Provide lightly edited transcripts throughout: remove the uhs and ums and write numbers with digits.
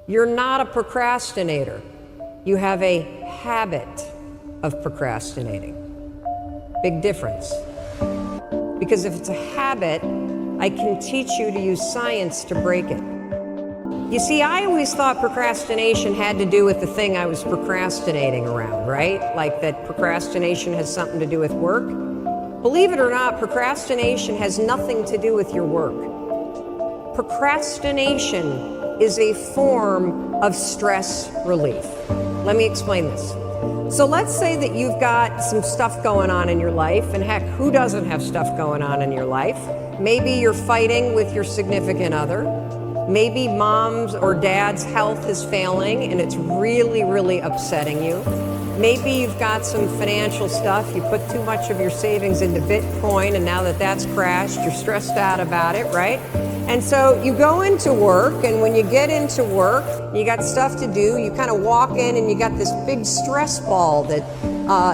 You're not a procrastinator. You have a habit of procrastinating. Big difference. Because if it's a habit, I can teach you to use science to break it. You see, I always thought procrastination had to do with the thing I was procrastinating around, right? Like that procrastination has something to do with work. Believe it or not, procrastination has nothing to do with your work. Procrastination is a form of stress relief. Let me explain this. So let's say that you've got some stuff going on in your life, and heck, who doesn't have stuff going on in your life? Maybe you're fighting with your significant other. Maybe mom's or dad's health is failing and it's really, really upsetting you. Maybe you've got some financial stuff. You put too much of your savings into Bitcoin, and now that that's crashed, you're stressed out about it, right? And so you go into work, and when you get into work, you got stuff to do, you kind of walk in and you got this big stress ball that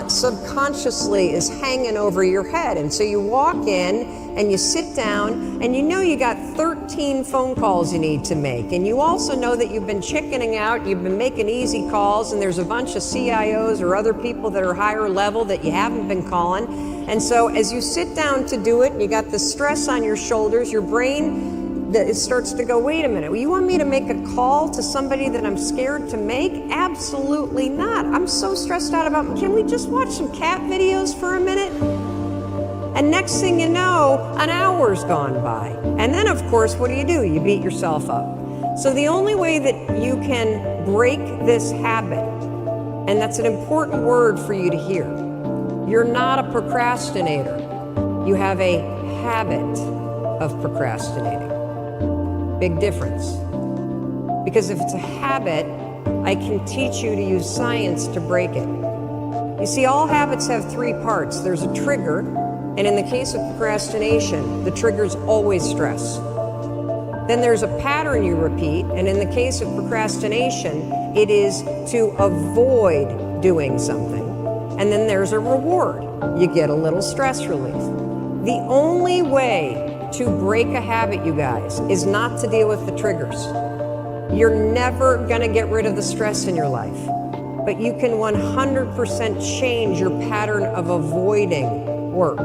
subconsciously is hanging over your head. And so you walk in and you sit down, and you know you got 13 phone calls you need to make. And you also know that you've been chickening out, you've been making easy calls, and there's a bunch of CIOs or other people that are higher level that you haven't been calling. And so as you sit down to do it, and you got the stress on your shoulders, your brain it starts to go, wait a minute, you want me to make a call to somebody that I'm scared to make? Absolutely not. I'm so stressed out about, can we just watch some cat videos for a minute? And next thing you know, an hour's gone by. And then of course, what do? You beat yourself up. So the only way that you can break this habit, and that's an important word for you to hear, you're not a procrastinator. You have a habit of procrastinating. Big difference. Because if it's a habit, I can teach you to use science to break it. You see, all habits have three parts. There's a trigger, and in the case of procrastination, the trigger's always stress. Then there's a pattern you repeat, and in the case of procrastination, it is to avoid doing something. And then there's a reward. You get a little stress relief. The only way to break a habit, you guys, is not to deal with the triggers. You're never gonna get rid of the stress in your life, but you can 100% change your pattern of avoiding work.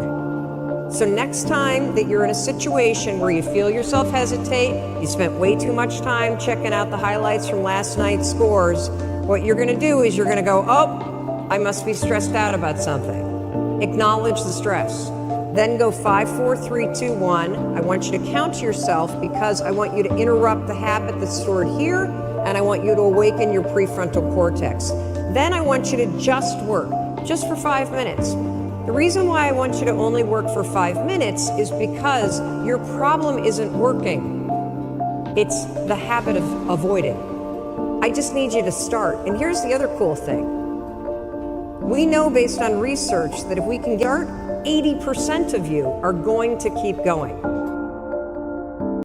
So next time that you're in a situation where you feel yourself hesitate, you spent way too much time checking out the highlights from last night's scores, what you're gonna do is you're gonna go, oh, I must be stressed out about something. Acknowledge the stress. Then go 5, 4, 3, 2, 1. I want you to count to yourself because I want you to interrupt the habit that's stored here, and I want you to awaken your prefrontal cortex. Then I want you to just work, just for 5 minutes. The reason why I want you to only work for 5 minutes is because your problem isn't working. It's the habit of avoiding. I just need you to start. And here's the other cool thing. We know based on research that if we can start, 80% of you are going to keep going.